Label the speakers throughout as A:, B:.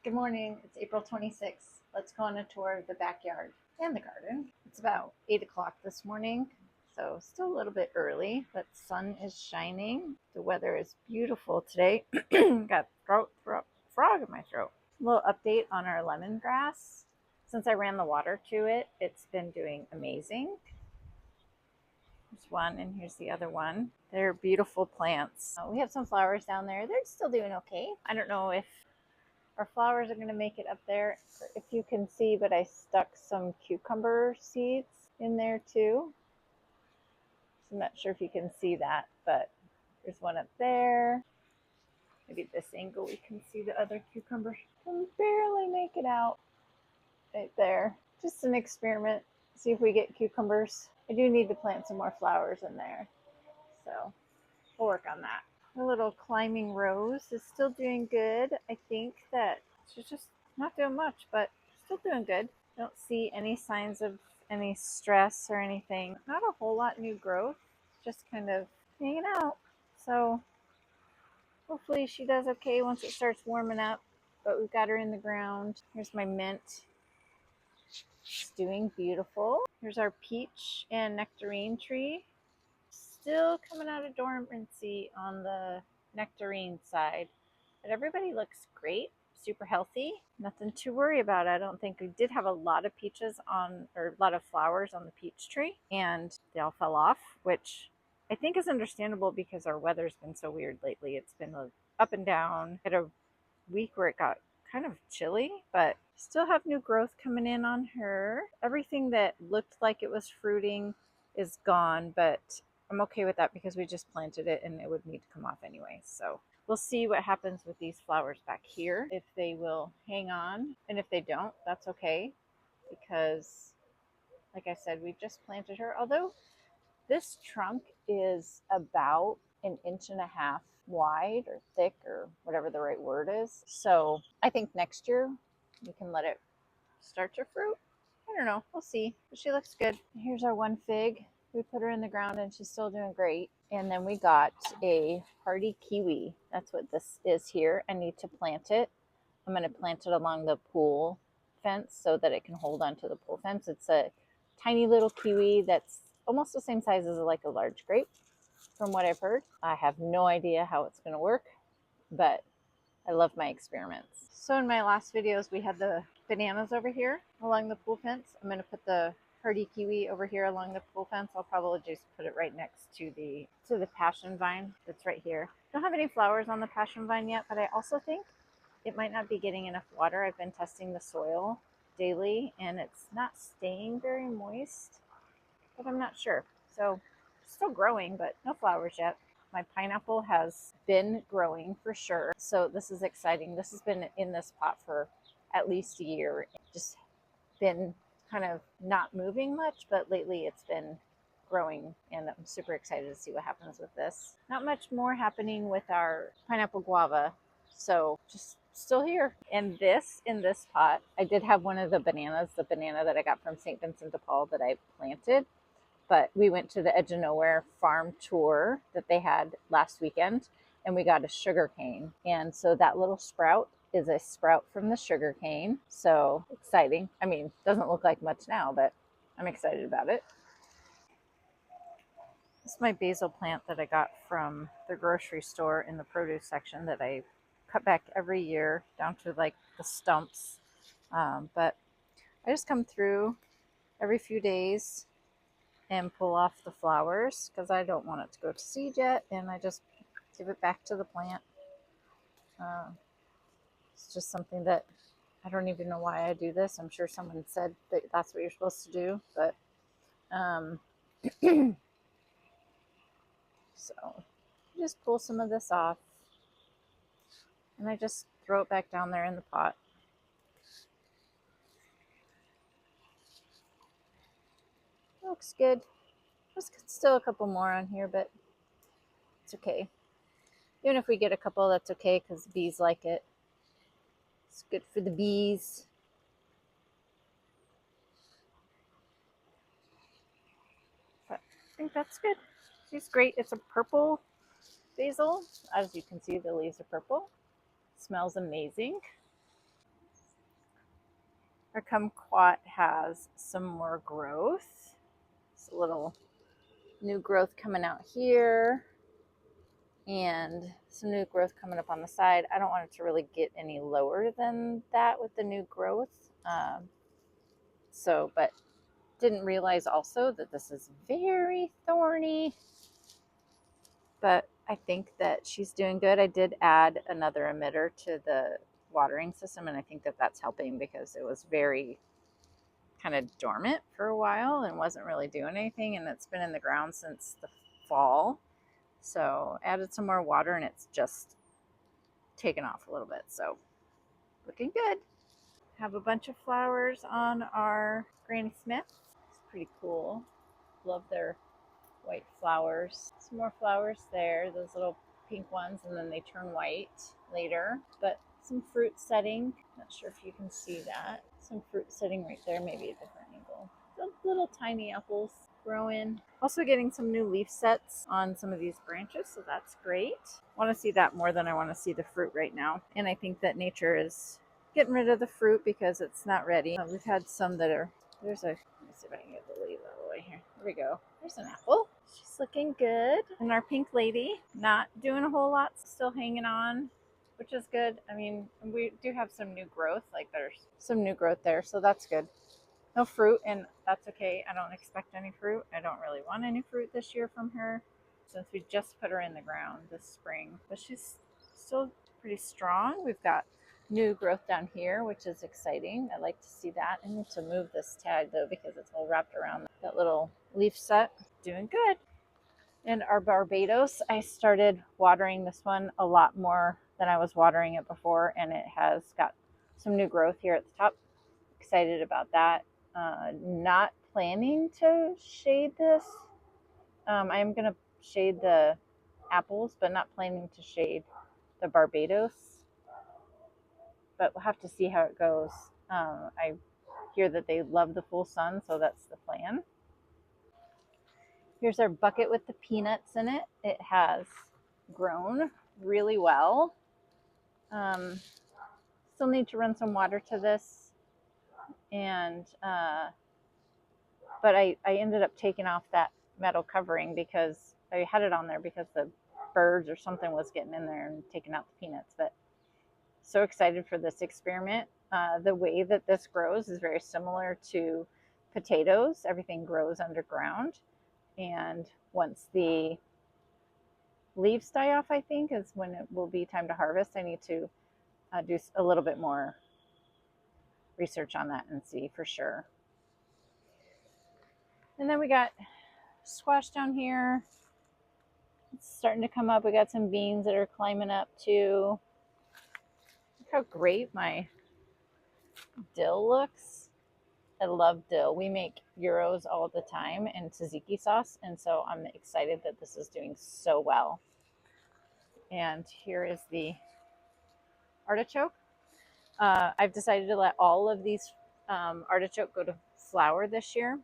A: Good morning. It's April 26th. Let's go on a tour of the backyard and the garden. It's about 8 o'clock this morning, so still a little bit early, but the sun is shining. The weather is beautiful today. Got frog in my throat. A little update on our lemongrass. Since I ran the water to it, it's been doing amazing. Here's one and here's the other one. They're beautiful plants. We have some flowers down there. They're still doing okay. I don't know if our flowers are going to make it up there, if you can see, but I stuck some cucumber seeds in there too. So I'm not sure if you can see that, but there's one up there. Maybe this angle we can see the other cucumber. I can barely make it out right there. Just an experiment. See if we get cucumbers. I do need to plant some more flowers in there, so we'll work on that. The little climbing rose is still doing good. I think that she's just not doing much, but still doing good. Don't see any signs of any stress or anything. Not a whole lot new growth, just kind of hanging out. So hopefully she does okay once it starts warming up, but we've got her in the ground. Here's my mint. It's doing beautiful. Here's our peach and nectarine tree. Still coming out of dormancy on the nectarine side, but everybody looks great, super healthy, nothing to worry about. I don't think. We did have a lot of peaches on, or a lot of flowers on the peach tree, and they all fell off, which I think is understandable because our weather's been so weird lately. It's been up and down. Had a week where it got kind of chilly, but still have new growth coming in on her. Everything that looked like it was fruiting is gone, but I'm okay with that because we just planted it and it would need to come off anyway. So we'll see what happens with these flowers back here, if they will hang on, and if they don't, that's okay, because like I said, we've just planted her. Although this trunk is about 1.5 inches wide or thick or whatever the right word is. So I think next year we can let it start to fruit. I don't know. We'll see. But she looks good. Here's our one fig. We put her in the ground and she's still doing great. And then we got a hardy kiwi. That's what this is here. I need to plant it. I'm going to plant it along the pool fence so that it can hold onto the pool fence. It's a tiny little kiwi that's almost the same size as like a large grape, from what I've heard. I have no idea how it's going to work, but I love my experiments. So in my last videos, we had the bananas over here along the pool fence. I'm going to put the hardy kiwi over here along the pool fence. I'll probably just put it right next to the passion vine that's right here. Don't have any flowers on the passion vine yet, but I also think it might not be getting enough water. I've been testing the soil daily and it's not staying very moist, but I'm not sure. So still growing, but no flowers yet. My pineapple has been growing for sure. So this is exciting. This has been in this pot for at least a year. Just been kind of not moving much, but lately it's been growing and I'm super excited to see what happens with this. Not much more happening with our pineapple guava. So just still here. And this, in this pot, I did have one of the bananas, the banana that I got from St. Vincent de Paul that I planted. But we went to the Edge of Nowhere farm tour that they had last weekend, and we got a sugar cane. And so that little sprout is a sprout from the sugar cane. So exciting. I mean, doesn't look like much now, but I'm excited about it. This is my basil plant that I got from the grocery store in the produce section that I cut back every year down to like the stumps. But I just come through every few days and pull off the flowers because I don't want it to go to seed yet, and I just give it back to the plant. It's just something that I don't even know why I do this. I'm sure someone said that that's what you're supposed to do, but so just pull some of this off and I just throw it back down there in the pot. Looks good. There's still a couple more on here, but it's okay. Even if we get a couple, that's okay because the bees like it. It's good for the bees. But I think that's good. She's great. It's a purple basil. As you can see, the leaves are purple. Smells amazing. Our kumquat has some more growth. It's a little new growth coming out here and some new growth coming up on the side. I don't want it to really get any lower than that with the new growth. But didn't realize also that this is very thorny. But I think that she's doing good. I did add another emitter to the watering system, and I think that that's helping because it was very kind of dormant for a while and wasn't really doing anything, and it's been in the ground since the fall. So added some more water and it's just taken off a little bit. So looking good. Have a bunch of flowers on our Granny Smith. It's pretty cool. Love their white flowers. Some more flowers there, those little pink ones, and then they turn white later. But some fruit setting. Not sure if you can see that. Some fruit setting right there, maybe a different angle. The little tiny apples growing. Also getting some new leaf sets on some of these branches, so that's great. I want to see that more than I want to see the fruit right now. And I think that nature is getting rid of the fruit because it's not ready. We've had some that are, let me see if I can get the leaves out of the way here. There we go. There's an apple. She's looking good. And our pink lady, not doing a whole lot, still hanging on, which is good. I mean, we do have some new growth, like there's some new growth there, so that's good. No fruit, and that's okay. I don't expect any fruit. I don't really want any fruit this year from her since we just put her in the ground this spring. But she's still pretty strong. We've got new growth down here, which is exciting. I like to see that. I need to move this tag though because it's all wrapped around that little leaf set. Doing good. And our Barbados, I started watering this one a lot more than I was watering it before, and it has got some new growth here at the top. Excited about that. Not planning to shade this. I am going to shade the apples, but not planning to shade the Barbados. But we'll have to see how it goes. I hear that they love the full sun, so that's the plan. Here's our bucket with the peanuts in it. It has grown really well. Still need to run some water to this. And but I ended up taking off that metal covering because I had it on there because the birds or something was getting in there and taking out the peanuts. But so excited for this experiment. The way that this grows is very similar to potatoes. Everything grows underground. And once the leaves die off, I think, is when it will be time to harvest. I need to do a little bit more research on that and see for sure. And then we got squash down here. It's starting to come up. We got some beans that are climbing up too. Look how great my dill looks. I love dill. We make gyros all the time in tzatziki sauce, and so I'm excited that this is doing so well. And here is the artichoke. I've decided to let all of these artichoke go to flower this year.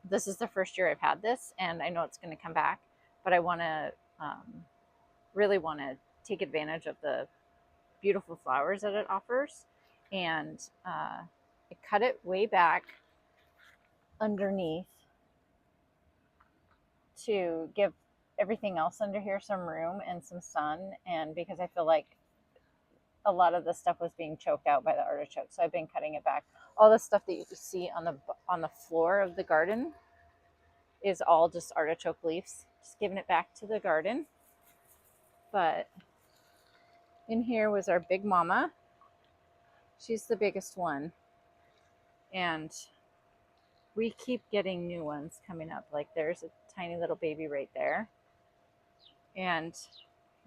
A: This is the first year I've had this, and I know it's going to come back, but I want to really want to take advantage of the beautiful flowers that it offers. And I cut it way back underneath to give everything else under here some room and some sun, and because I feel like a lot of the stuff was being choked out by the artichoke, so I've been cutting it back. All the stuff that you see on the floor of the garden is all just artichoke leaves, just giving it back to the garden. But in here was our big mama. She's the biggest one, and we keep getting new ones coming up. Like there's a tiny little baby right there, and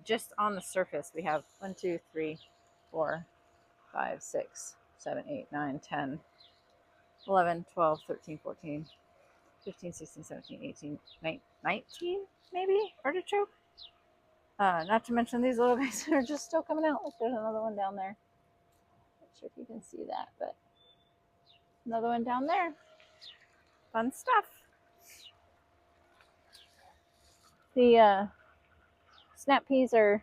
A: just on the surface we have 1, 2, 3, 4, 5, 6, 7, 8, 9, 10, 11, 12, 13, 14, 15, 16, 17, 18, 19 maybe artichoke. Not to mention these little guys that are just still coming out. Look, there's another one down there. Not sure if you can see that, but another one down there. Fun stuff. The snap peas are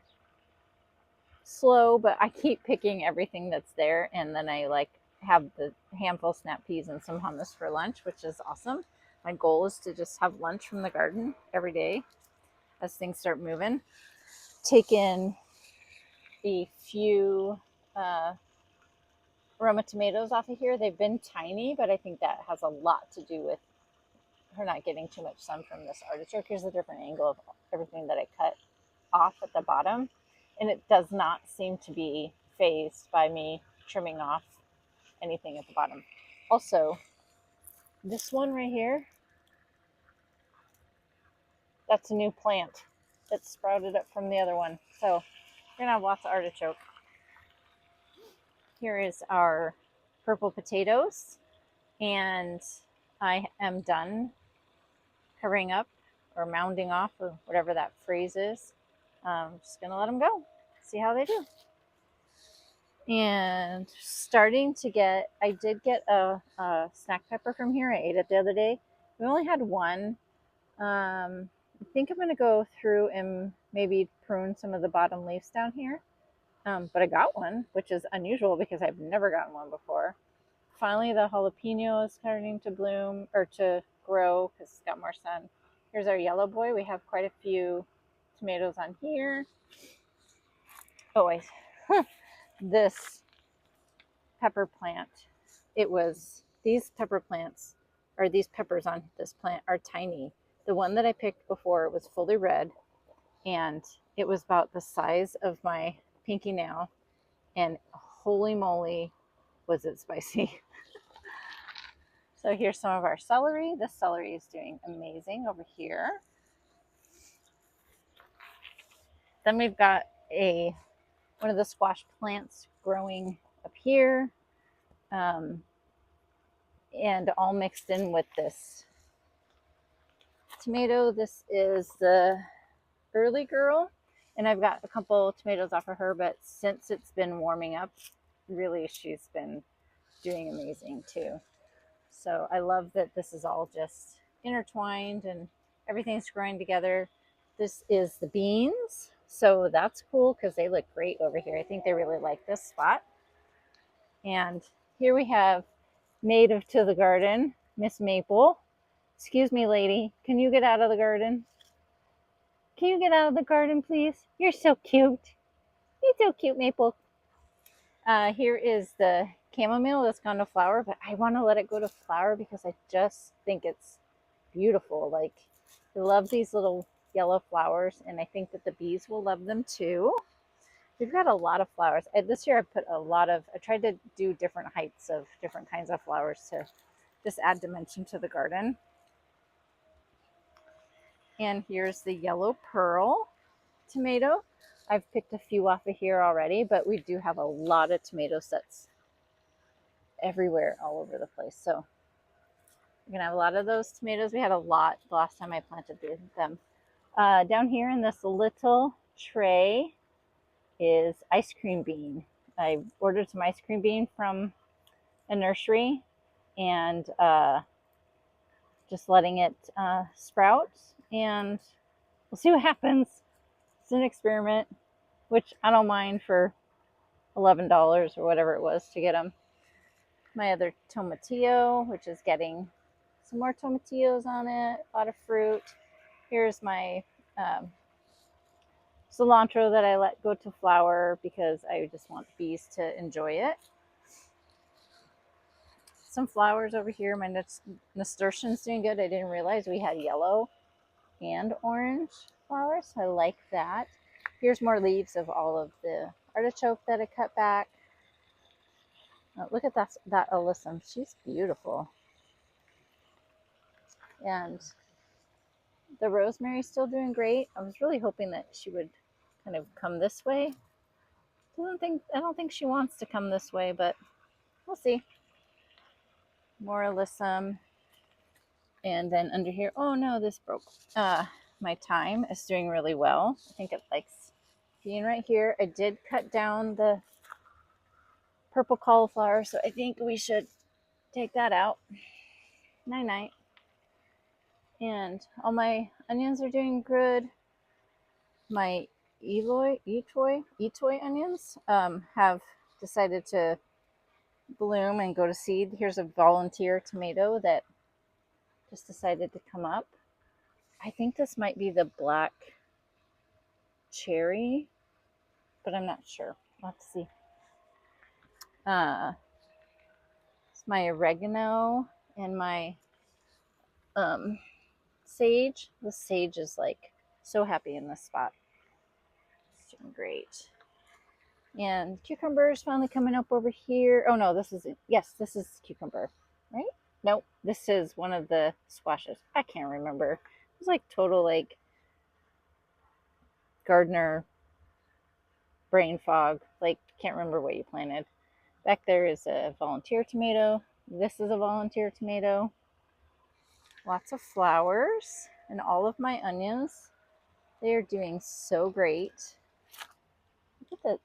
A: slow, but I keep picking everything that's there, and then I like have the handful of snap peas and some hummus for lunch, which is awesome. My goal is to just have lunch from the garden every day as things start moving. Take in a few Roma tomatoes off of here. They've been tiny, but I think that has a lot to do with her not getting too much sun from this artichoke. Here's a different angle of everything that I cut off at the bottom, and it does not seem to be phased by me trimming off anything at the bottom. Also, this one right here, that's a new plant that sprouted up from the other one. So we're gonna have lots of artichoke. Here is our purple potatoes, and I am done covering up or mounding off, or whatever that phrase is. I'm just gonna let them go, see how they do. And starting to get, I did get a snack pepper from here. I ate it the other day. We only had one. I think I'm going to go through and maybe prune some of the bottom leaves down here. But I got one, which is unusual because I've never gotten one before. Finally, the jalapeno is starting to bloom or to grow because it's got more sun. Here's our yellow boy. We have quite a few tomatoes on here. Oh, this pepper plant. It was, these pepper plants, or these peppers on this plant are tiny. The one that I picked before was fully red, and it was about the size of my pinky nail, and holy moly, was it spicy. So here's some of our celery. This celery is doing amazing over here. Then we've got one of the squash plants growing up here, and all mixed in with this tomato. This is the early girl, and I've got a couple tomatoes off of her, but since it's been warming up, really she's been doing amazing too. So I love that this is all just intertwined and everything's growing together. This is the beans, so that's cool because they look great over here. I think they really like this spot. And here we have native to the garden, Miss Maple. Excuse me, lady, can you get out of the garden? Can you get out of the garden, please? You're so cute. You're so cute, Maple. Here is the chamomile that's gone to flower, but I want to let it go to flower because I just think it's beautiful. Like, I love these little yellow flowers, and I think that the bees will love them too. We've got a lot of flowers. This year I tried to do different heights of different kinds of flowers to just add dimension to the garden. And here's the yellow pearl tomato. I've picked a few off of here already, but we do have a lot of tomato sets everywhere, all over the place. So we're gonna have a lot of those tomatoes. We had a lot the last time I planted them. Down here in this little tray is ice cream bean. I ordered some ice cream bean from a nursery, and just letting it sprout, and we'll see what happens. It's an experiment, which I don't mind for $11 or whatever it was to get them. My other tomatillo, which is getting some more tomatillos on it, a lot of fruit. Here's my cilantro that I let go to flower because I just want bees to enjoy it. Some flowers over here. My nasturtium's doing good. I didn't realize we had yellow and orange flowers, so I like that. Here's more leaves of all of the artichoke that I cut back. Look at that wholesome. She's beautiful. And the rosemary's still doing great. I was really hoping that she would kind of come this way. I don't think she wants to come this way, but we'll see. More wholesome. And then under here, oh no, this broke. My thyme is doing really well. I think it likes being right here. I did cut down the purple cauliflower, so I think we should take that out. Night night. And all my onions are doing good. My Etoy onions have decided to bloom and go to seed. Here's a volunteer tomato that just decided to come up. I think this might be the black cherry, but I'm not sure. Let's see. It's my oregano and my sage. The sage is like so happy in this spot. It's doing great. And cucumber is finally coming up over here. Oh no, this isn't. Yes, this is cucumber, right? Nope, this is one of the squashes. I can't remember. It was like total like gardener brain fog. Like can't remember what you planted. Back there is a volunteer tomato. This is a volunteer tomato. Lots of flowers and all of my onions. They are doing so great. Look at that.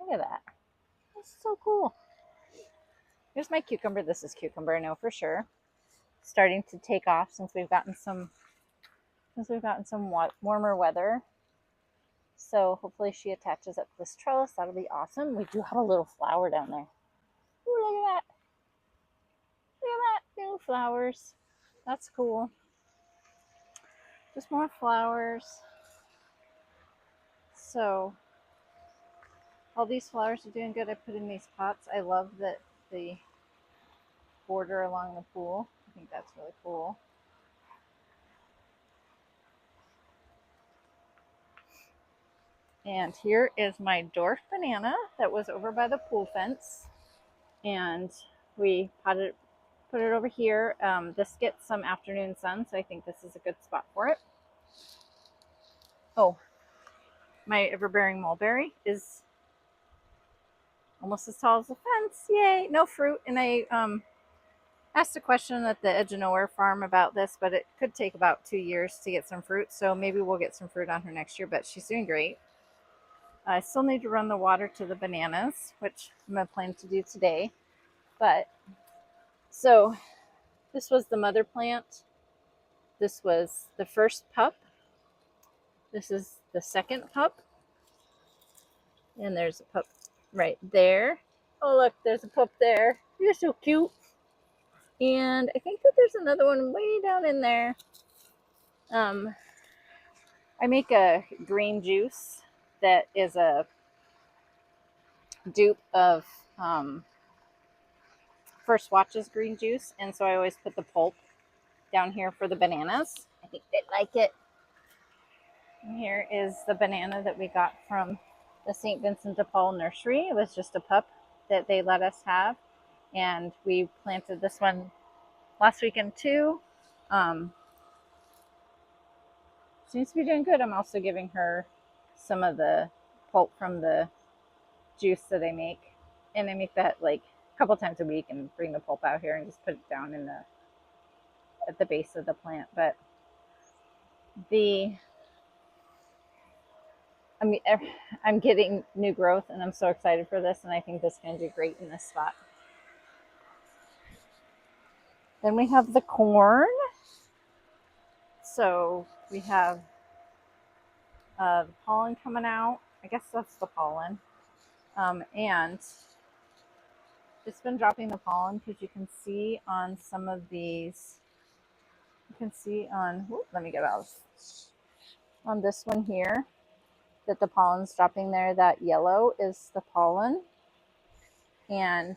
A: Look at that. That's so cool. Here's my cucumber. This is cucumber, I know for sure. Starting to take off since we've gotten some warmer weather. So hopefully she attaches up to this trellis. That'll be awesome. We do have a little flower down there. Ooh, look at that. Look at that. New flowers. That's cool. Just more flowers. So all these flowers are doing good. I put in these pots. I love that the border along the pool. I think that's really cool. And here is my dwarf banana that was over by the pool fence. And we put it over here. This gets some afternoon sun, so I think this is a good spot for it. Oh, my ever-bearing mulberry is almost as tall as the fence. Yay! No fruit. And I asked a question at the Edge of Nowhere farm about this, but it could take about 2 years to get some fruit. So maybe we'll get some fruit on her next year, but she's doing great. I still need to run the water to the bananas, which I'm planning to do today. But so this was the mother plant. This was the first pup. This is the second pup. And there's a pup right there. Oh, look, there's a pup there. You're so cute. And I think that there's another one way down in there. I make a green juice that is a dupe of First Watch's green juice. And so I always put the pulp down here for the bananas. I think they like it. And here is the banana that we got from the St. Vincent de Paul nursery. It was just a pup that they let us have. And we planted this one last weekend too. Seems to be doing good. I'm also giving her some of the pulp from the juice that I make. And I make that like a couple times a week and bring the pulp out here and just put it down in at the base of the plant. But I'm getting new growth and I'm so excited for this, and I think this is going to do great in this spot. Then we have the corn. So we have the pollen coming out. I guess that's the pollen. And it's been dropping the pollen because you can see on some of these, you can see on, let me get out, on this one here, that the pollen's dropping there. That yellow is the pollen. And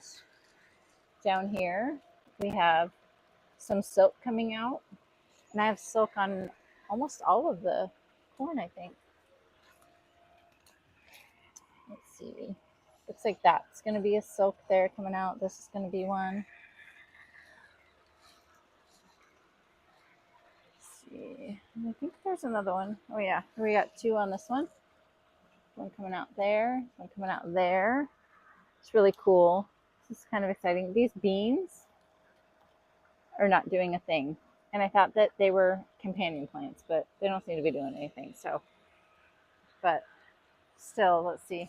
A: down here, we have some silk coming out. And I have silk on almost all of the corn, I think. Let's see. Looks like that's going to be a silk there coming out. This is going to be one. Let's see. I think there's another one. Oh, yeah. We got two on this one. One coming out there. One coming out there. It's really cool. This is kind of exciting. These beans are not doing a thing. And I thought that they were companion plants, but they don't seem to be doing anything. So, but still, let's see.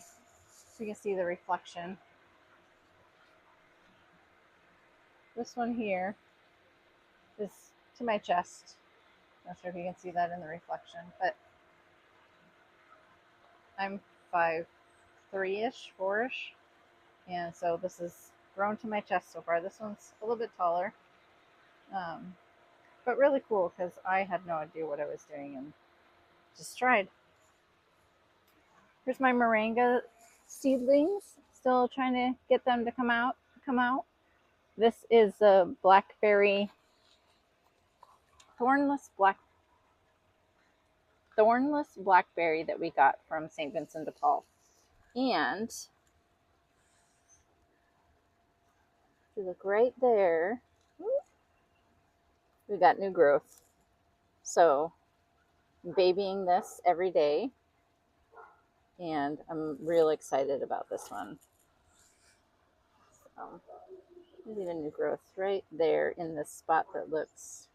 A: So you can see the reflection. This one here is to my chest. Not sure if you can see that in the reflection, but I'm 5'3"-ish, 4-ish. And so this is grown to my chest so far. This one's a little bit taller, but really cool because I had no idea what I was doing and just tried. Here's my moringa seedlings. Still trying to get them to come out. This is a blackberry, thornless blackberry that we got from St. Vincent de Paul. And if you look right there, we got new growth. So I'm babying this every day, and I'm real excited about this one. So there's even new growth right there in this spot that looks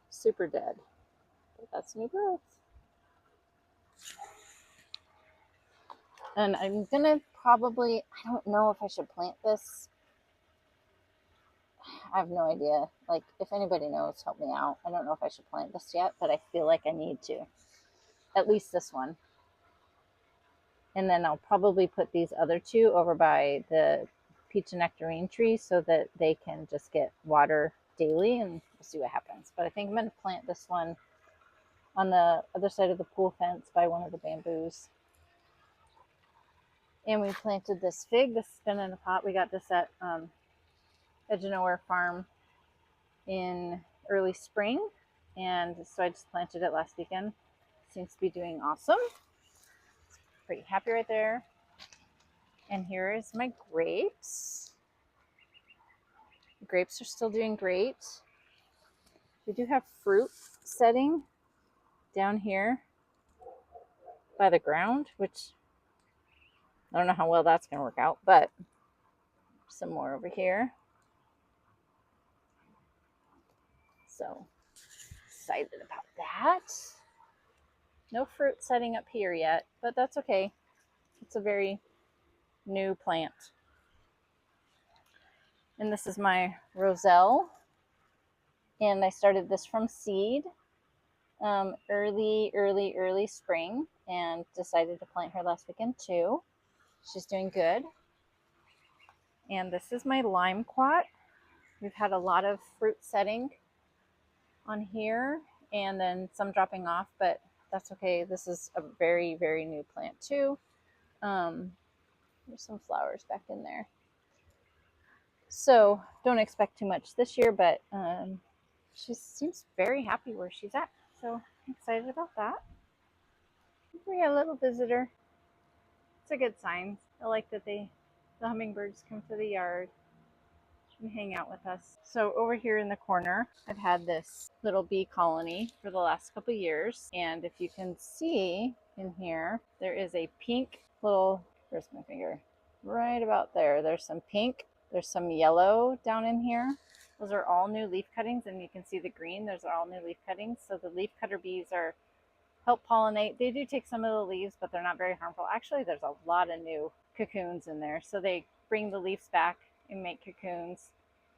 A: super dead. But that's new growth. And I'm gonna probably, I don't know if I should plant this. I have no idea. Like, if anybody knows, help me out. I don't know if I should plant this yet, but I feel like I need to. At least this one. And then I'll probably put these other two over by the peach and nectarine tree so that they can just get water daily, and we'll see what happens. But I think I'm going to plant this one on the other side of the pool fence by one of the bamboos. And we planted this fig. This has been in a pot. We got this at Edge of Nowhere Farm in early spring, and so I just planted it last weekend. Seems to be doing awesome. Pretty happy right there. And here is my grapes. The grapes are still doing great. We do have fruit setting down here by the ground, which I don't know how well that's going to work out, but some more over here. So excited about that. No fruit setting up here yet, but that's okay. It's a very new plant. And this is my roselle. And I started this from seed early spring, and decided to plant her last weekend too. She's doing good. And this is my lime quat. We've had a lot of fruit setting on here and then some dropping off, but that's okay. This is a very new plant too. There's some flowers back in there. So don't expect too much this year, but she seems very happy where she's at. So I'm excited about that. We got a little visitor. It's a good sign. I like that the hummingbirds come to the yard and hang out with us. So over here in the corner, I've had this little bee colony for the last couple years. And if you can see in here, there is a pink little, where's my finger? Right about there. There's some pink. There's some yellow down in here. Those are all new leaf cuttings, and you can see the green. Those are all new leaf cuttings. So the leaf cutter bees help pollinate. They do take some of the leaves, but they're not very harmful. Actually, there's a lot of new cocoons in there. So they bring the leaves back and make cocoons,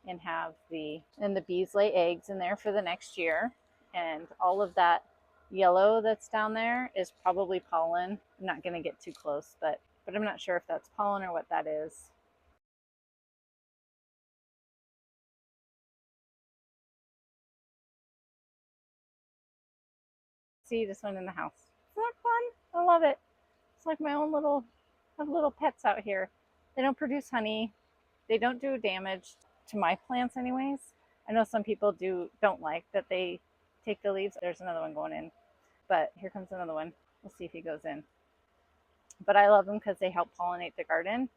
A: and the bees lay eggs in there for the next year. And all of that yellow that's down there is probably pollen. I'm not going to get too close, but I'm not sure if that's pollen or what that is. See this one in the house. Isn't that fun? I love it. It's like my own little pets out here. They don't produce honey. They don't do damage to my plants anyways. I know some people don't like that they take the leaves. There's another one going in, but here comes another one. We'll see if he goes in. But I love them because they help pollinate the garden,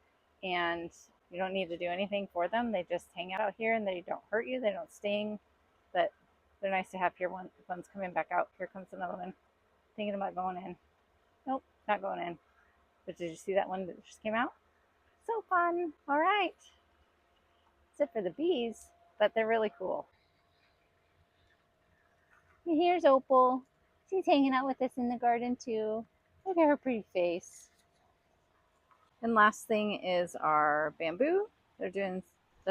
A: and you don't need to do anything for them. They just hang out here and they don't hurt you. They don't sting, but they're nice to have here. One's coming back out. Here comes another one. Thinking about going in. Nope, not going in. But did you see that one that just came out? So fun. All right. That's it for the bees, but they're really cool. And here's Opal. She's hanging out with us in the garden too. Look at her pretty face. And last thing is our bamboo. They're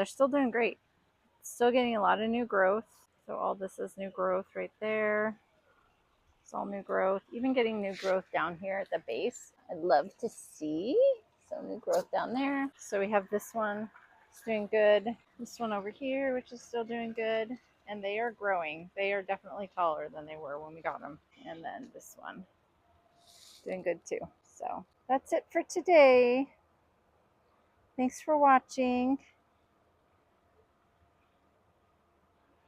A: still doing great. Still getting a lot of new growth. So all this is new growth right there. It's all new growth. Even getting new growth down here at the base. I'd love to see. So new growth down there. So we have this one, it's doing good. This one over here, which is still doing good. And they are growing. They are definitely taller than they were when we got them. And then this one, doing good too. So that's it for today. Thanks for watching.